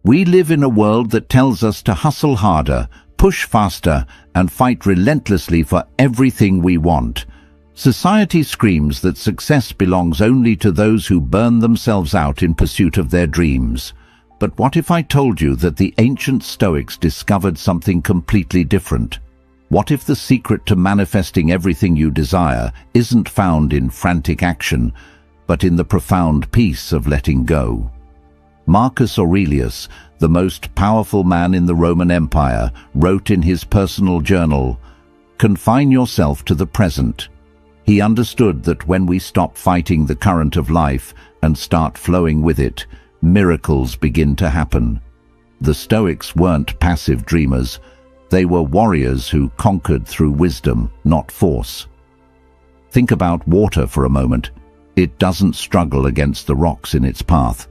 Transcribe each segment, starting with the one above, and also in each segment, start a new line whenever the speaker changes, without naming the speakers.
We live in a world that tells us to hustle harder, push faster, and fight relentlessly for everything we want. Society screams that success belongs only to those who burn themselves out in pursuit of their dreams. But what if I told you that the ancient Stoics discovered something completely different? What if the secret to manifesting everything you desire isn't found in frantic action, but in the profound peace of letting go? Marcus Aurelius, the most powerful man in the Roman Empire, wrote in his personal journal, "Confine yourself to the present." He understood that when we stop fighting the current of life and start flowing with it, miracles begin to happen. The Stoics weren't passive dreamers. They were warriors who conquered through wisdom, not force. Think about water for a moment. It doesn't struggle against the rocks in its path.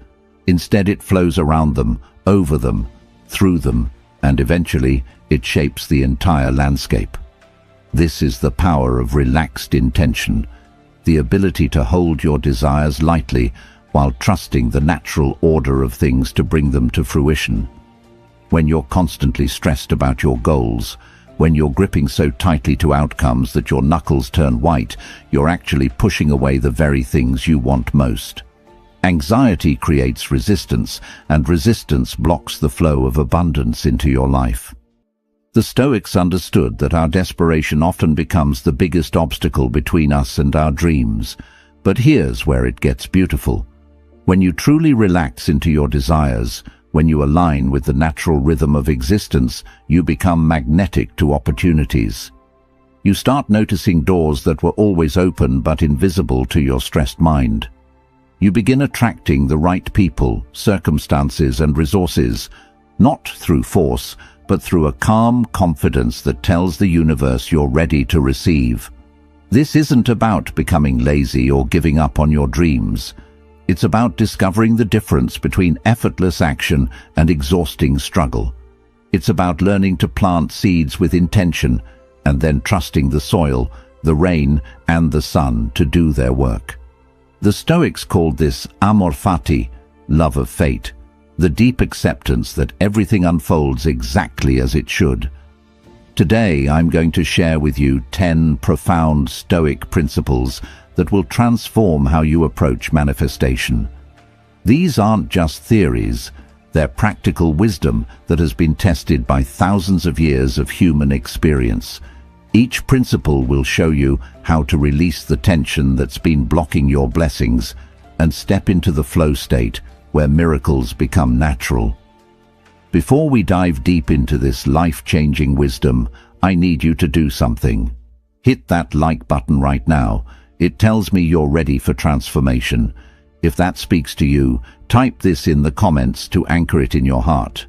Instead, it flows around them, over them, through them, and eventually it shapes the entire landscape. This is the power of relaxed intention, the ability to hold your desires lightly while trusting the natural order of things to bring them to fruition. When you're constantly stressed about your goals, when you're gripping so tightly to outcomes that your knuckles turn white, you're actually pushing away the very things you want most. Anxiety creates resistance, and resistance blocks the flow of abundance into your life. The Stoics understood that our desperation often becomes the biggest obstacle between us and our dreams. But here's where it gets beautiful. When you truly relax into your desires, when you align with the natural rhythm of existence, you become magnetic to opportunities. You start noticing doors that were always open but invisible to your stressed mind. You begin attracting the right people, circumstances, and resources, not through force, but through a calm confidence that tells the universe you're ready to receive. This isn't about becoming lazy or giving up on your dreams. It's about discovering the difference between effortless action and exhausting struggle. It's about learning to plant seeds with intention and then trusting the soil, the rain, and the sun to do their work. The Stoics called this amor fati, love of fate, the deep acceptance that everything unfolds exactly as it should. Today, I'm going to share with you 10 profound Stoic principles that will transform how you approach manifestation. These aren't just theories, they're practical wisdom that has been tested by thousands of years of human experience. Each principle will show you how to release the tension that's been blocking your blessings and step into the flow state where miracles become natural. Before we dive deep into this life-changing wisdom, I need you to do something. Hit that like button right now. It tells me you're ready for transformation. If that speaks to you, type this in the comments to anchor it in your heart.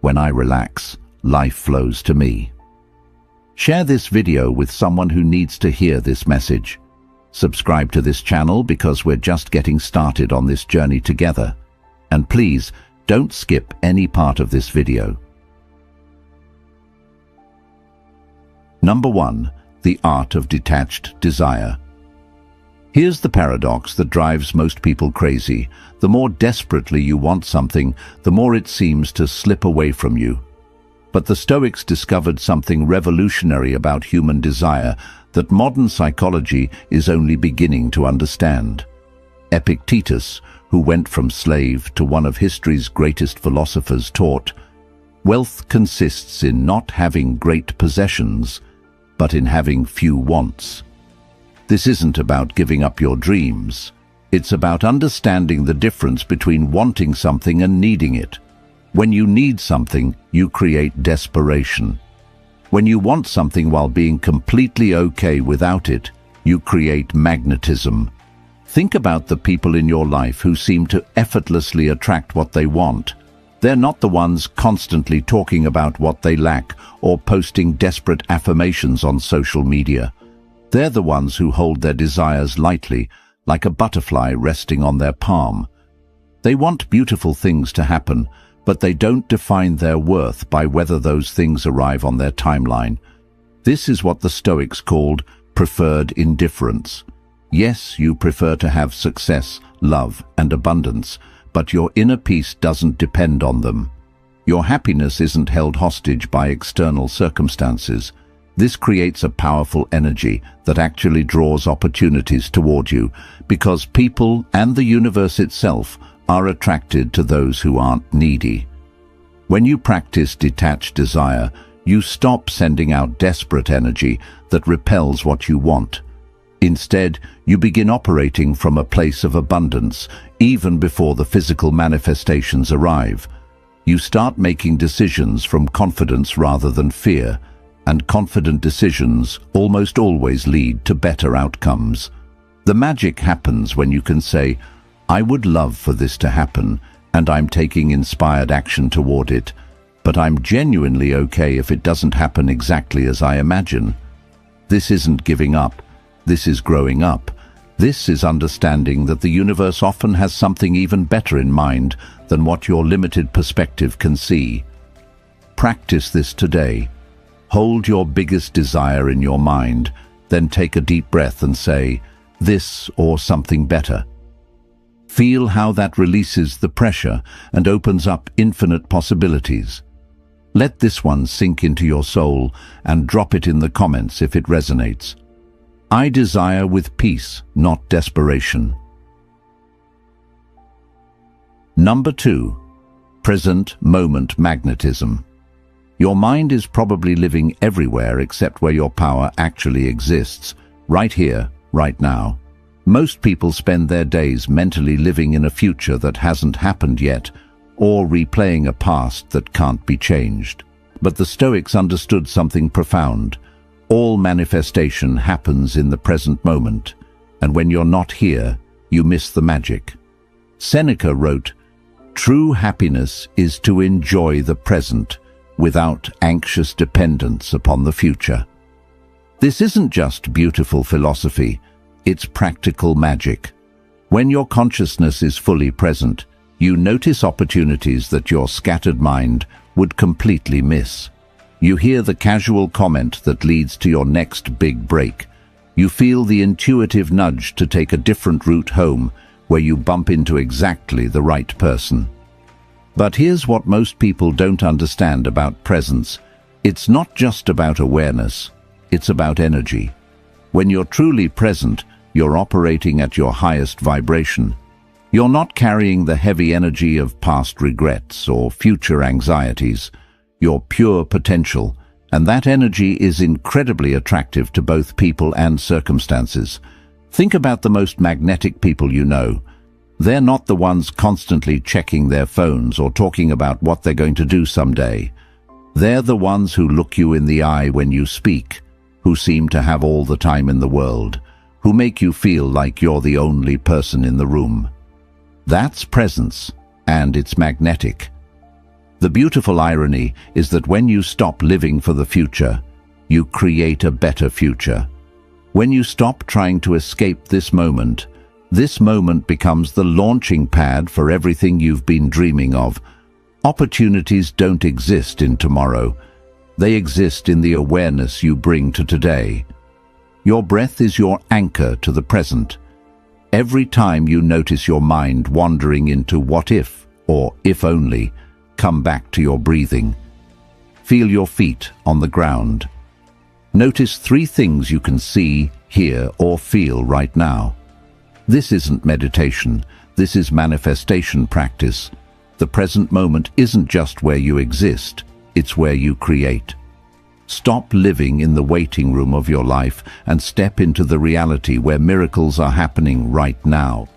When I relax, life flows to me. Share this video with someone who needs to hear this message. Subscribe to this channel because we're just getting started on this journey together. And please, don't skip any part of this video. Number 1. The art of detached desire. Here's the paradox that drives most people crazy. The more desperately you want something, the more it seems to slip away from you. But the Stoics discovered something revolutionary about human desire that modern psychology is only beginning to understand. Epictetus, who went from slave to one of history's greatest philosophers, taught, "Wealth consists in not having great possessions, but in having few wants." This isn't about giving up your dreams. It's about understanding the difference between wanting something and needing it. When you need something, you create desperation. When you want something while being completely okay without it, you create magnetism. Think about the people in your life who seem to effortlessly attract what they want. They're not the ones constantly talking about what they lack or posting desperate affirmations on social media. They're the ones who hold their desires lightly, like a butterfly resting on their palm. They want beautiful things to happen, but they don't define their worth by whether those things arrive on their timeline. This is what the Stoics called preferred indifference. Yes, you prefer to have success, love, and abundance, but your inner peace doesn't depend on them. Your happiness isn't held hostage by external circumstances. This creates a powerful energy that actually draws opportunities toward you, because people and the universe itself are attracted to those who aren't needy. When you practice detached desire, you stop sending out desperate energy that repels what you want. Instead, you begin operating from a place of abundance, even before the physical manifestations arrive. You start making decisions from confidence rather than fear, and confident decisions almost always lead to better outcomes. The magic happens when you can say, "I would love for this to happen, and I'm taking inspired action toward it, but I'm genuinely okay if it doesn't happen exactly as I imagine." This isn't giving up. This is growing up. This is understanding that the universe often has something even better in mind than what your limited perspective can see. Practice this today. Hold your biggest desire in your mind, then take a deep breath and say, "This or something better." Feel how that releases the pressure and opens up infinite possibilities. Let this one sink into your soul and drop it in the comments if it resonates. I desire with peace, not desperation. Number 2. Present moment magnetism. Your mind is probably living everywhere except where your power actually exists, right here, right now. Most people spend their days mentally living in a future that hasn't happened yet, or replaying a past that can't be changed. But the Stoics understood something profound. All manifestation happens in the present moment, and when you're not here, you miss the magic. Seneca wrote, "True happiness is to enjoy the present without anxious dependence upon the future." This isn't just beautiful philosophy, it's practical magic. When your consciousness is fully present, you notice opportunities that your scattered mind would completely miss. You hear the casual comment that leads to your next big break. You feel the intuitive nudge to take a different route home, where you bump into exactly the right person. But here's what most people don't understand about presence. It's not just about awareness, it's about energy. When you're truly present, you're operating at your highest vibration. You're not carrying the heavy energy of past regrets or future anxieties. You're pure potential, and that energy is incredibly attractive to both people and circumstances. Think about the most magnetic people you know. They're not the ones constantly checking their phones or talking about what they're going to do someday. They're the ones who look you in the eye when you speak, who seem to have all the time in the world, who make you feel like you're the only person in the room. That's presence, and it's magnetic. The beautiful irony is that when you stop living for the future, you create a better future. When you stop trying to escape this moment becomes the launching pad for everything you've been dreaming of. Opportunities don't exist in tomorrow. They exist in the awareness you bring to today. Your breath is your anchor to the present. Every time you notice your mind wandering into what if or if only, come back to your breathing. Feel your feet on the ground. Notice 3 things you can see, hear, or feel right now. This isn't meditation, this is manifestation practice. The present moment isn't just where you exist, it's where you create. Stop living in the waiting room of your life and step into the reality where miracles are happening right now.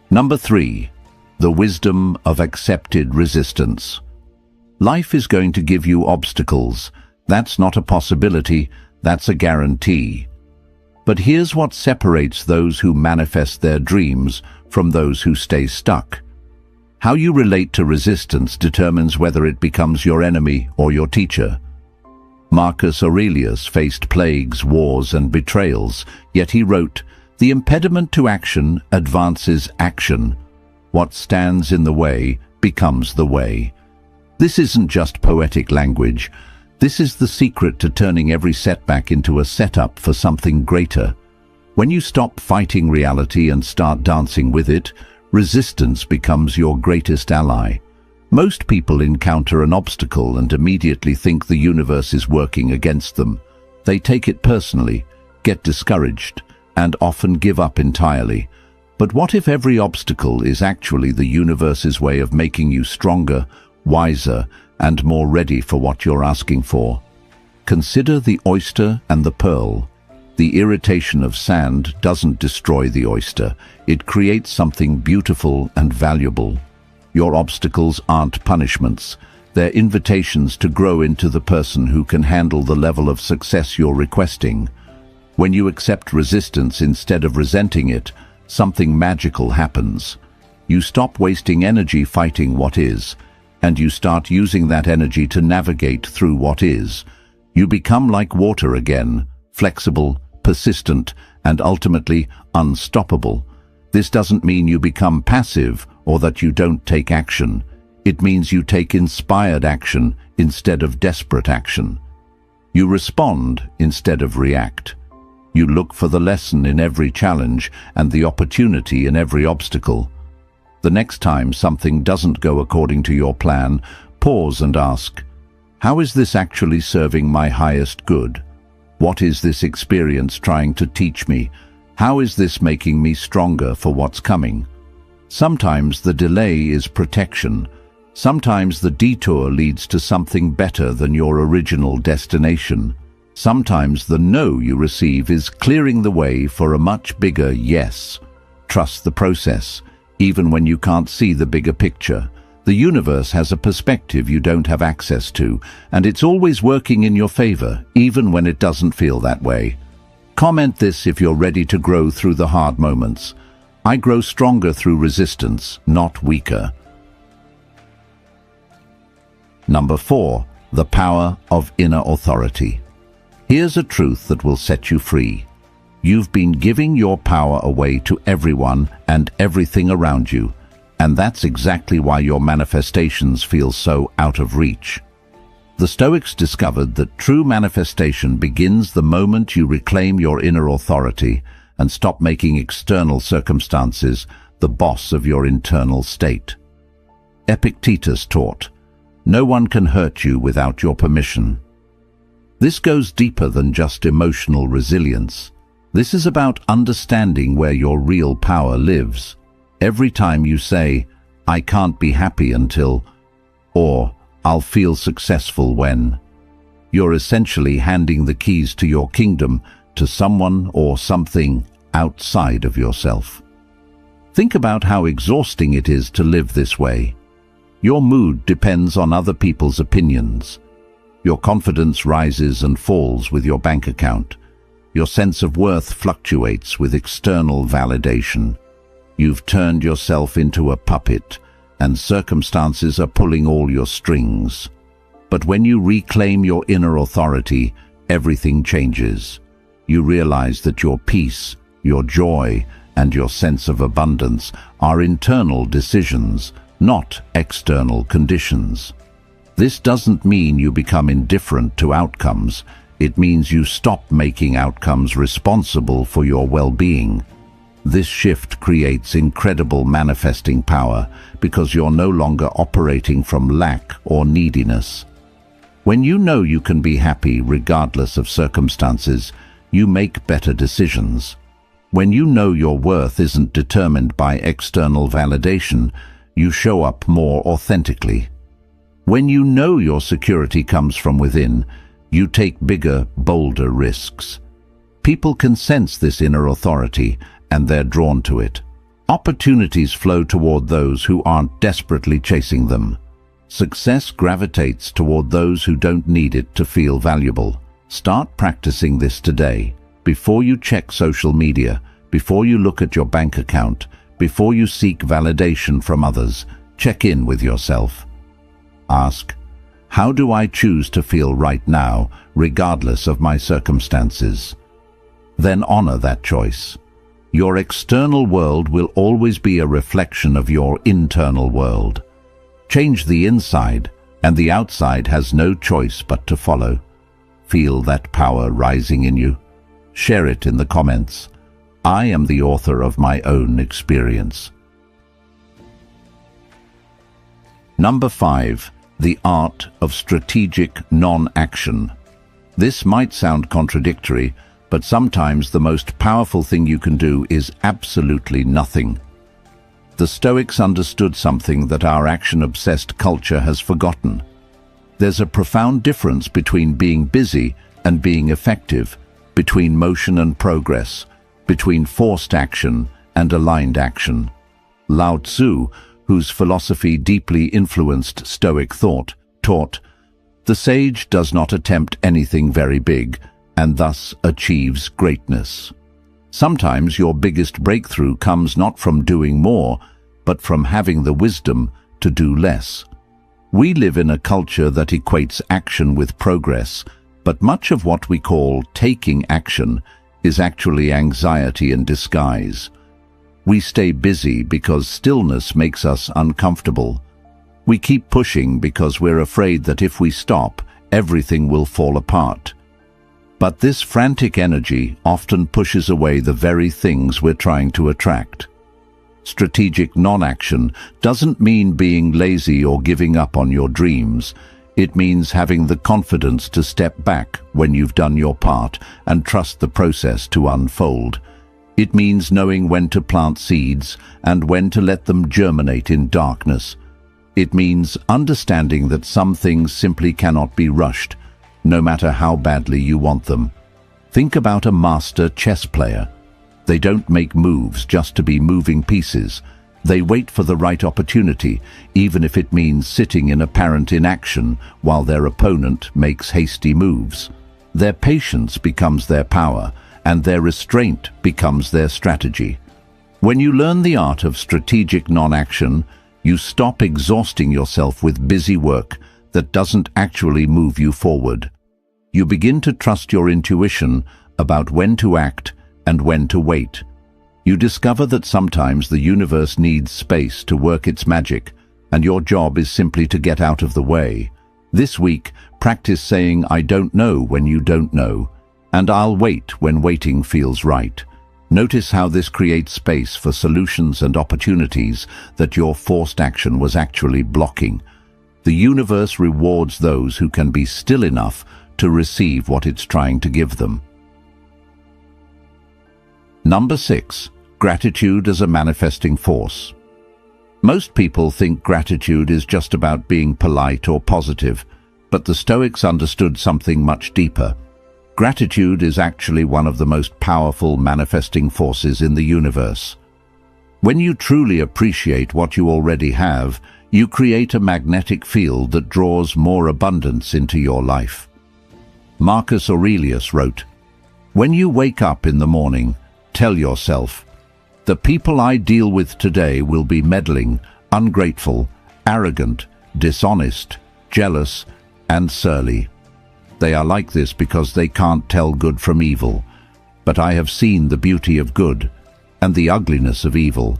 Number 3. The wisdom of accepted resistance. Life is going to give you obstacles. That's not a possibility, that's a guarantee. But here's what separates those who manifest their dreams from those who stay stuck. How you relate to resistance determines whether it becomes your enemy or your teacher. Marcus Aurelius faced plagues, wars, and betrayals, yet he wrote, "The impediment to action advances action. What stands in the way becomes the way." This isn't just poetic language. This is the secret to turning every setback into a setup for something greater. When you stop fighting reality and start dancing with it, resistance becomes your greatest ally. Most people encounter an obstacle and immediately think the universe is working against them. They take it personally, get discouraged, and often give up entirely. But what if every obstacle is actually the universe's way of making you stronger, wiser, and more ready for what you're asking for? Consider the oyster and the pearl. The irritation of sand doesn't destroy the oyster. It creates something beautiful and valuable. Your obstacles aren't punishments. They're invitations to grow into the person who can handle the level of success you're requesting. When you accept resistance instead of resenting it, something magical happens. You stop wasting energy fighting what is, and you start using that energy to navigate through what is. You become like water again, flexible, persistent, and ultimately unstoppable. This doesn't mean you become passive or that you don't take action. It means you take inspired action instead of desperate action. You respond instead of react. You look for the lesson in every challenge and the opportunity in every obstacle. The next time something doesn't go according to your plan, pause and ask, how is this actually serving my highest good? What is this experience trying to teach me? How is this making me stronger for what's coming? Sometimes the delay is protection. Sometimes the detour leads to something better than your original destination. Sometimes the no you receive is clearing the way for a much bigger yes. Trust the process, even when you can't see the bigger picture. The universe has a perspective you don't have access to, and it's always working in your favor, even when it doesn't feel that way. Comment this if you're ready to grow through the hard moments. I grow stronger through resistance, not weaker. Number 4, the power of inner authority. Here's a truth that will set you free. You've been giving your power away to everyone and everything around you, and that's exactly why your manifestations feel so out of reach. The Stoics discovered that true manifestation begins the moment you reclaim your inner authority and stop making external circumstances the boss of your internal state. Epictetus taught, "No one can hurt you without your permission." This goes deeper than just emotional resilience. This is about understanding where your real power lives. Every time you say, "I can't be happy until," or "I'll feel successful when," you're essentially handing the keys to your kingdom to someone or something outside of yourself. Think about how exhausting it is to live this way. Your mood depends on other people's opinions. Your confidence rises and falls with your bank account. Your sense of worth fluctuates with external validation. You've turned yourself into a puppet, and circumstances are pulling all your strings. But when you reclaim your inner authority, everything changes. You realize that your peace, your joy, and your sense of abundance are internal decisions, not external conditions. This doesn't mean you become indifferent to outcomes. It means you stop making outcomes responsible for your well-being. This shift creates incredible manifesting power because you're no longer operating from lack or neediness. When you know you can be happy regardless of circumstances, you make better decisions. When you know your worth isn't determined by external validation, you show up more authentically. When you know your security comes from within, you take bigger, bolder risks. People can sense this inner authority, and they're drawn to it. Opportunities flow toward those who aren't desperately chasing them. Success gravitates toward those who don't need it to feel valuable. Start practicing this today. Before you check social media, before you look at your bank account, before you seek validation from others, check in with yourself. Ask, how do I choose to feel right now, regardless of my circumstances? Then honor that choice. Your external world will always be a reflection of your internal world. Change the inside, and the outside has no choice but to follow. Feel that power rising in you? Share it in the comments. I am the author of my own experience. Number 5. The art of strategic non-action. This might sound contradictory, but sometimes the most powerful thing you can do is absolutely nothing. The Stoics understood something that our action-obsessed culture has forgotten. There's a profound difference between being busy and being effective, between motion and progress, between forced action and aligned action. Lao Tzu, whose philosophy deeply influenced Stoic thought, taught, "The sage does not attempt anything very big, and thus achieves greatness." Sometimes your biggest breakthrough comes not from doing more, but from having the wisdom to do less. We live in a culture that equates action with progress, but much of what we call taking action is actually anxiety in disguise. We stay busy because stillness makes us uncomfortable. We keep pushing because we're afraid that if we stop, everything will fall apart. But this frantic energy often pushes away the very things we're trying to attract. Strategic non-action doesn't mean being lazy or giving up on your dreams. It means having the confidence to step back when you've done your part and trust the process to unfold. It means knowing when to plant seeds and when to let them germinate in darkness. It means understanding that some things simply cannot be rushed, no matter how badly you want them. Think about a master chess player. They don't make moves just to be moving pieces. They wait for the right opportunity, even if it means sitting in apparent inaction while their opponent makes hasty moves. Their patience becomes their power, and their restraint becomes their strategy. When you learn the art of strategic non-action, you stop exhausting yourself with busy work that doesn't actually move you forward. You begin to trust your intuition about when to act and when to wait. You discover that sometimes the universe needs space to work its magic, and your job is simply to get out of the way. This week, practice saying, "I don't know" when you don't know, and "I'll wait" when waiting feels right. Notice how this creates space for solutions and opportunities that your forced action was actually blocking. The universe rewards those who can be still enough to receive what it's trying to give them. Number 6. Gratitude as a manifesting force. Most people think gratitude is just about being polite or positive, but the Stoics understood something much deeper. Gratitude is actually one of the most powerful manifesting forces in the universe. When you truly appreciate what you already have, you create a magnetic field that draws more abundance into your life. Marcus Aurelius wrote, "When you wake up in the morning, tell yourself, 'The people I deal with today will be meddling, ungrateful, arrogant, dishonest, jealous, and surly. They are like this because they can't tell good from evil. But I have seen the beauty of good and the ugliness of evil,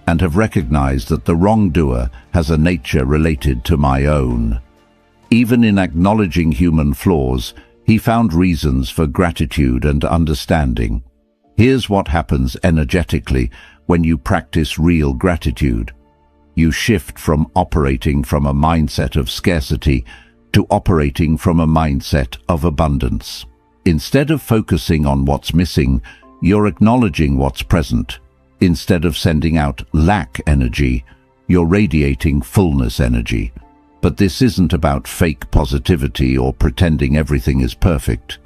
and have recognized that the wrongdoer has a nature related to my own.'" Even in acknowledging human flaws, he found reasons for gratitude and understanding. Here's what happens energetically when you practice real gratitude. You shift from operating from a mindset of scarcity to operating from a mindset of abundance. Instead of focusing on what's missing, you're acknowledging what's present. Instead of sending out lack energy, you're radiating fullness energy. But this isn't about fake positivity or pretending everything is perfect.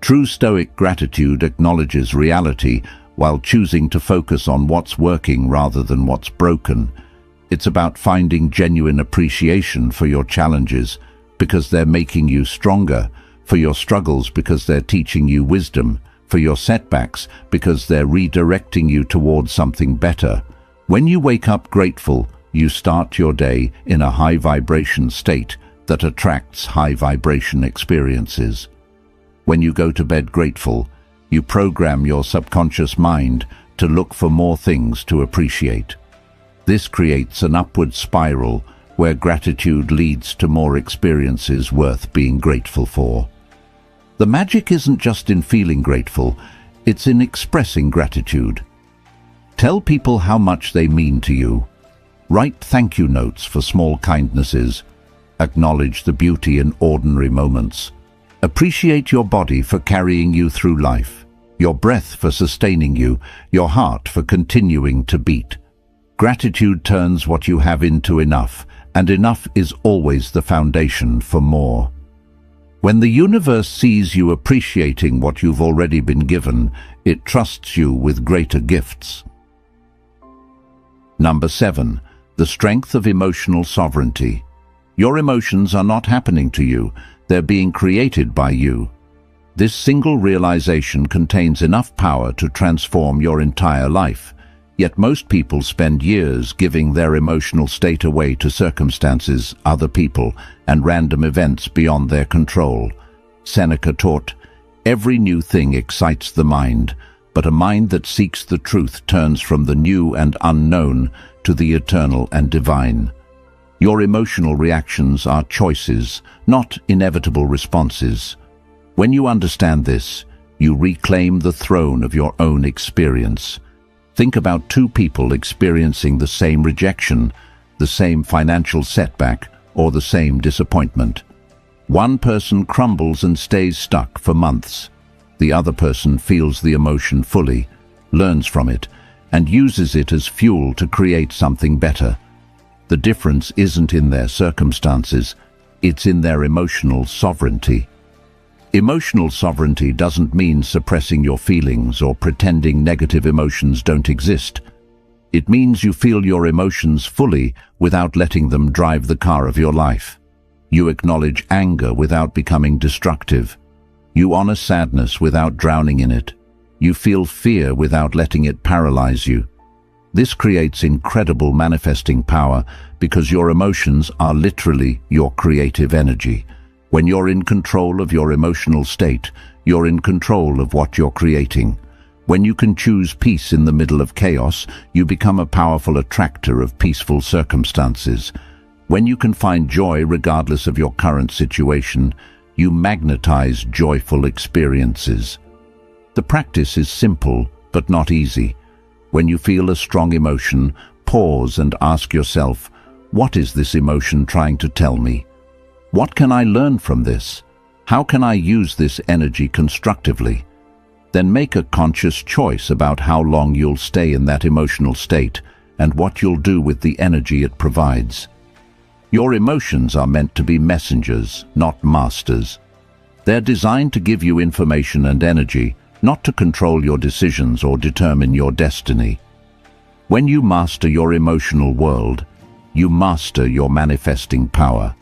True Stoic gratitude acknowledges reality while choosing to focus on what's working rather than what's broken. It's about finding genuine appreciation for your challenges because they're making you stronger, for your struggles because they're teaching you wisdom, for your setbacks because they're redirecting you towards something better. When you wake up grateful, you start your day in a high vibration state that attracts high vibration experiences. When you go to bed grateful, you program your subconscious mind to look for more things to appreciate. This creates an upward spiral where gratitude leads to more experiences worth being grateful for. The magic isn't just in feeling grateful, it's in expressing gratitude. Tell people how much they mean to you. Write thank you notes for small kindnesses. Acknowledge the beauty in ordinary moments. Appreciate your body for carrying you through life, your breath for sustaining you, your heart for continuing to beat. Gratitude turns what you have into enough, and enough is always the foundation for more. When the universe sees you appreciating what you've already been given, it trusts you with greater gifts. Number 7. The strength of emotional sovereignty. Your emotions are not happening to you, they're being created by you. This single realization contains enough power to transform your entire life. Yet most people spend years giving their emotional state away to circumstances, other people, and random events beyond their control. Seneca taught, "Every new thing excites the mind, but a mind that seeks the truth turns from the new and unknown to the eternal and divine." Your emotional reactions are choices, not inevitable responses. When you understand this, you reclaim the throne of your own experience. Think about two people experiencing the same rejection, the same financial setback, or the same disappointment. One person crumbles and stays stuck for months. The other person feels the emotion fully, learns from it, and uses it as fuel to create something better. The difference isn't in their circumstances, it's in their emotional sovereignty. Emotional sovereignty doesn't mean suppressing your feelings or pretending negative emotions don't exist. It means you feel your emotions fully without letting them drive the car of your life. You acknowledge anger without becoming destructive. You honor sadness without drowning in it. You feel fear without letting it paralyze you. This creates incredible manifesting power because your emotions are literally your creative energy. When you're in control of your emotional state, you're in control of what you're creating. When you can choose peace in the middle of chaos, you become a powerful attractor of peaceful circumstances. When you can find joy regardless of your current situation, you magnetize joyful experiences. The practice is simple, but not easy. When you feel a strong emotion, pause and ask yourself, what is this emotion trying to tell me? What can I learn from this? How can I use this energy constructively? Then make a conscious choice about how long you'll stay in that emotional state and what you'll do with the energy it provides. Your emotions are meant to be messengers, not masters. They're designed to give you information and energy, not to control your decisions or determine your destiny. When you master your emotional world, you master your manifesting power.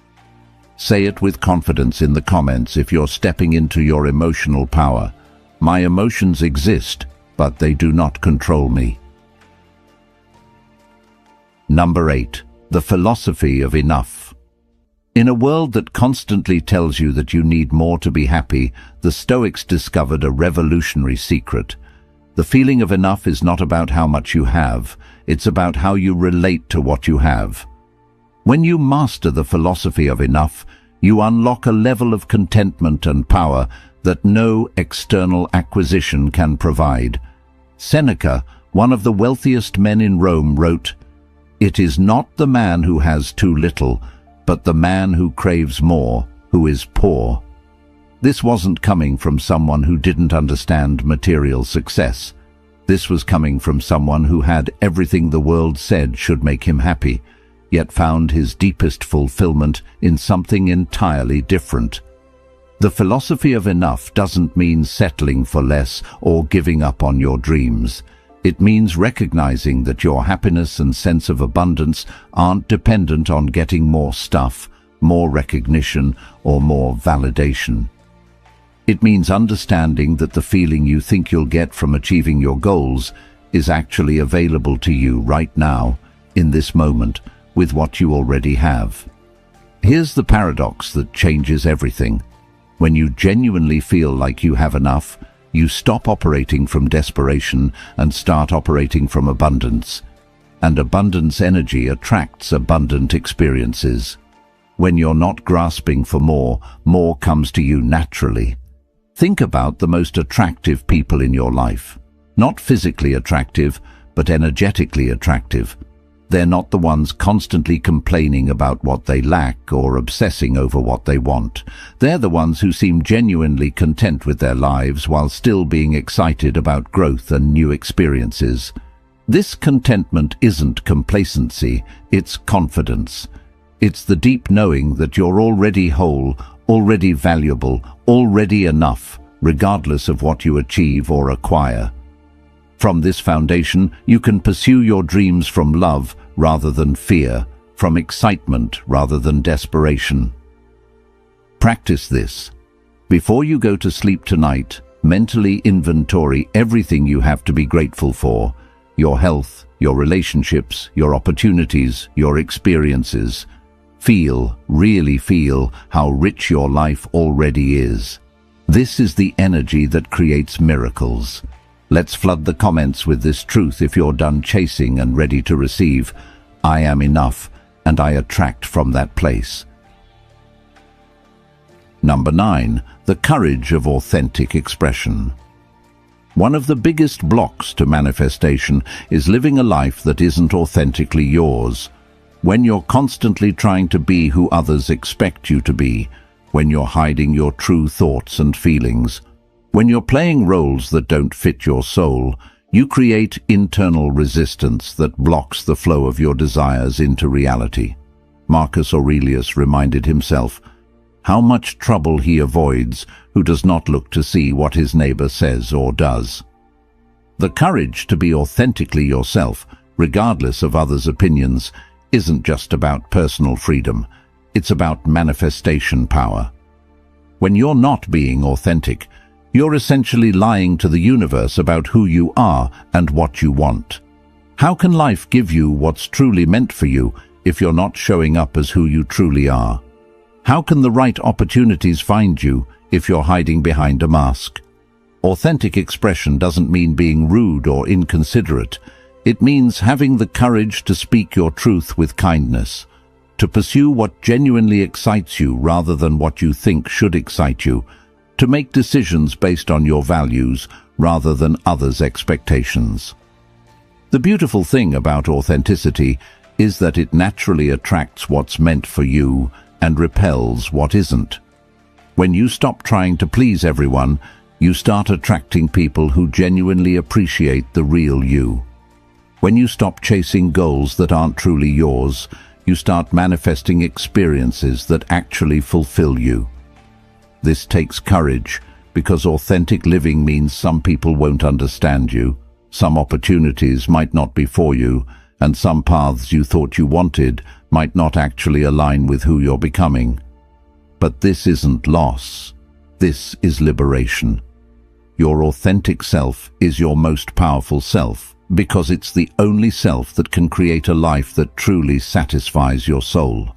Say it with confidence in the comments if you're stepping into your emotional power. My emotions exist, but they do not control me. Number 8. The philosophy of enough. In a world that constantly tells you that you need more to be happy, the Stoics discovered a revolutionary secret. The feeling of enough is not about how much you have, it's about how you relate to what you have. When you master the philosophy of enough, you unlock a level of contentment and power that no external acquisition can provide. Seneca, one of the wealthiest men in Rome, wrote, "It is not the man who has too little, but the man who craves more, who is poor." This wasn't coming from someone who didn't understand material success. This was coming from someone who had everything the world said should make him happy, yet found his deepest fulfillment in something entirely different. The philosophy of enough doesn't mean settling for less or giving up on your dreams. It means recognizing that your happiness and sense of abundance aren't dependent on getting more stuff, more recognition, or more validation. It means understanding that the feeling you think you'll get from achieving your goals is actually available to you right now, in this moment, with what you already have. Here's the paradox that changes everything. When you genuinely feel like you have enough, you stop operating from desperation and start operating from abundance. And abundance energy attracts abundant experiences. When you're not grasping for more, more comes to you naturally. Think about the most attractive people in your life. Not physically attractive, but energetically attractive. They're not the ones constantly complaining about what they lack or obsessing over what they want. They're the ones who seem genuinely content with their lives while still being excited about growth and new experiences. This contentment isn't complacency, it's confidence. It's the deep knowing that you're already whole, already valuable, already enough, regardless of what you achieve or acquire. From this foundation, you can pursue your dreams from love rather than fear, from excitement rather than desperation. Practice this. Before you go to sleep tonight, mentally inventory everything you have to be grateful for: your health, your relationships, your opportunities, your experiences. Feel, really feel, how rich your life already is. This is the energy that creates miracles. Let's flood the comments with this truth if you're done chasing and ready to receive. I am enough, and I attract from that place. Number 9. The courage of authentic expression. One of the biggest blocks to manifestation is living a life that isn't authentically yours. When you're constantly trying to be who others expect you to be, when you're hiding your true thoughts and feelings, when you're playing roles that don't fit your soul, you create internal resistance that blocks the flow of your desires into reality. Marcus Aurelius reminded himself how much trouble he avoids who does not look to see what his neighbor says or does. The courage to be authentically yourself, regardless of others' opinions, isn't just about personal freedom. It's about manifestation power. When you're not being authentic, you're essentially lying to the universe about who you are and what you want. How can life give you what's truly meant for you if you're not showing up as who you truly are? How can the right opportunities find you if you're hiding behind a mask? Authentic expression doesn't mean being rude or inconsiderate. It means having the courage to speak your truth with kindness, to pursue what genuinely excites you rather than what you think should excite you, to make decisions based on your values rather than others' expectations. The beautiful thing about authenticity is that it naturally attracts what's meant for you and repels what isn't. When you stop trying to please everyone, you start attracting people who genuinely appreciate the real you. When you stop chasing goals that aren't truly yours, you start manifesting experiences that actually fulfill you. This takes courage, because authentic living means some people won't understand you, some opportunities might not be for you, and some paths you thought you wanted might not actually align with who you're becoming. But this isn't loss. This is liberation. Your authentic self is your most powerful self, because it's the only self that can create a life that truly satisfies your soul.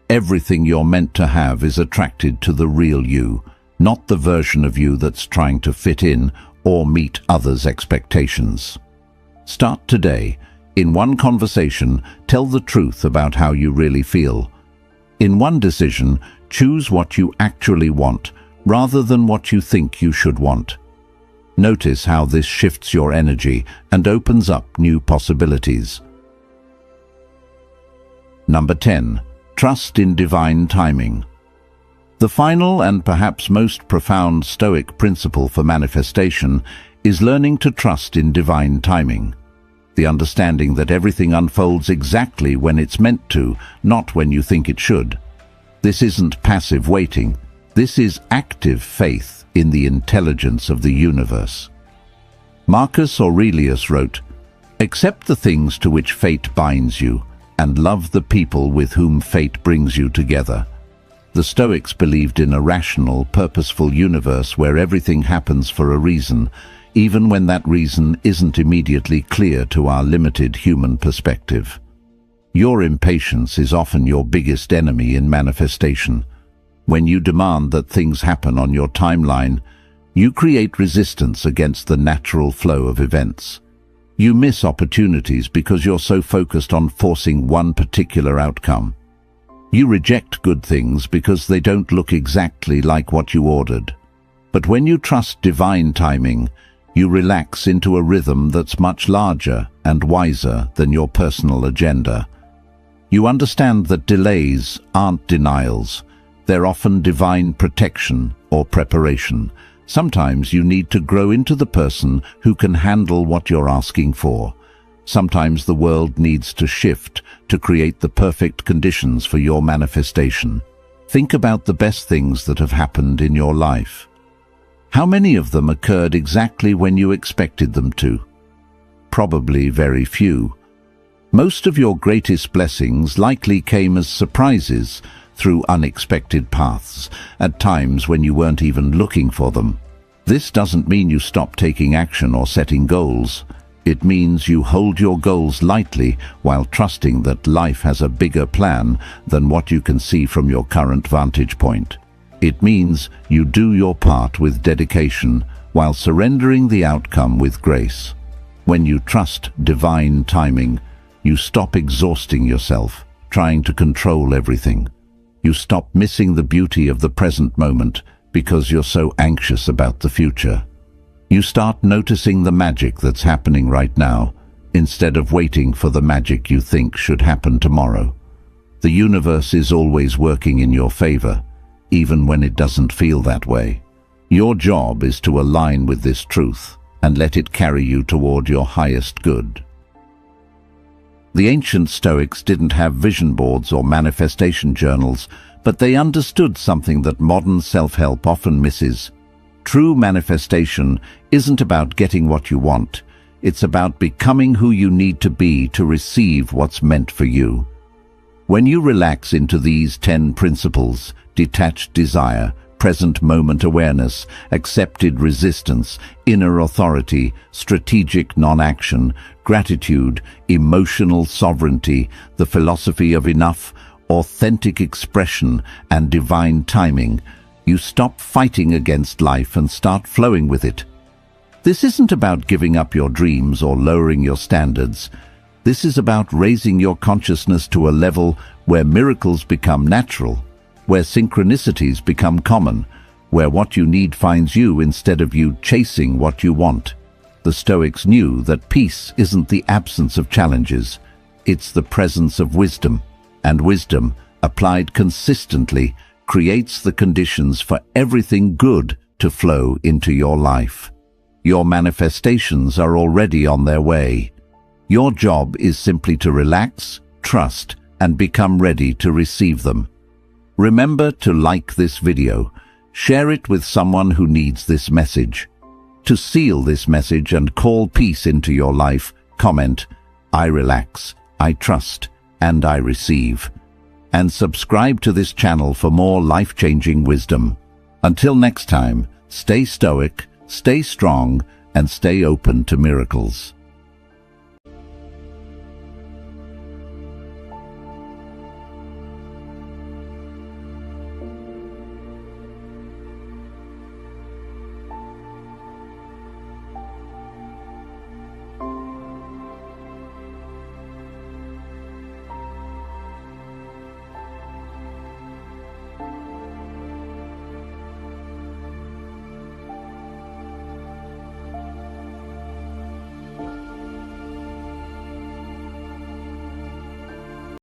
Everything you're meant to have is attracted to the real you, not the version of you that's trying to fit in or meet others' expectations. Start today. In one conversation, tell the truth about how you really feel. In one decision, choose what you actually want, rather than what you think you should want. Notice how this shifts your energy and opens up new possibilities. Number 10. Trust in divine timing. The final and perhaps most profound Stoic principle for manifestation is learning to trust in divine timing. The understanding that everything unfolds exactly when it's meant to, not when you think it should. This isn't passive waiting. This is active faith in the intelligence of the universe. Marcus Aurelius wrote, "Accept the things to which fate binds you, and love the people with whom fate brings you together." The Stoics believed in a rational, purposeful universe where everything happens for a reason, even when that reason isn't immediately clear to our limited human perspective. Your impatience is often your biggest enemy in manifestation. When you demand that things happen on your timeline, you create resistance against the natural flow of events. You miss opportunities because you're so focused on forcing one particular outcome. You reject good things because they don't look exactly like what you ordered. But when you trust divine timing, you relax into a rhythm that's much larger and wiser than your personal agenda. You understand that delays aren't denials. They're often divine protection or preparation. Sometimes you need to grow into the person who can handle what you're asking for. Sometimes the world needs to shift to create the perfect conditions for your manifestation. Think about the best things that have happened in your life. How many of them occurred exactly when you expected them to? Probably very few. Most of your greatest blessings likely came as surprises through unexpected paths, at times when you weren't even looking for them. This doesn't mean you stop taking action or setting goals. It means you hold your goals lightly while trusting that life has a bigger plan than what you can see from your current vantage point. It means you do your part with dedication while surrendering the outcome with grace. When you trust divine timing, you stop exhausting yourself, trying to control everything. You stop missing the beauty of the present moment because you're so anxious about the future. You start noticing the magic that's happening right now, instead of waiting for the magic you think should happen tomorrow. The universe is always working in your favor, even when it doesn't feel that way. Your job is to align with this truth and let it carry you toward your highest good. The ancient Stoics didn't have vision boards or manifestation journals, but they understood something that modern self-help often misses. True manifestation isn't about getting what you want. It's about becoming who you need to be to receive what's meant for you. When you relax into these 10 principles, detached desire, present moment awareness, accepted resistance, inner authority, strategic non-action, gratitude, emotional sovereignty, the philosophy of enough, authentic expression, and divine timing, you stop fighting against life and start flowing with it. This isn't about giving up your dreams or lowering your standards. This is about raising your consciousness to a level where miracles become natural, where synchronicities become common, where what you need finds you instead of you chasing what you want. The Stoics knew that peace isn't the absence of challenges, it's the presence of wisdom, and wisdom, applied consistently, creates the conditions for everything good to flow into your life. Your manifestations are already on their way. Your job is simply to relax, trust, and become ready to receive them. Remember to like this video, share it with someone who needs this message. To seal this message and call peace into your life, comment, "I relax, I trust, and I receive." And subscribe to this channel for more life-changing wisdom. Until next time, stay stoic, stay strong, and stay open to miracles.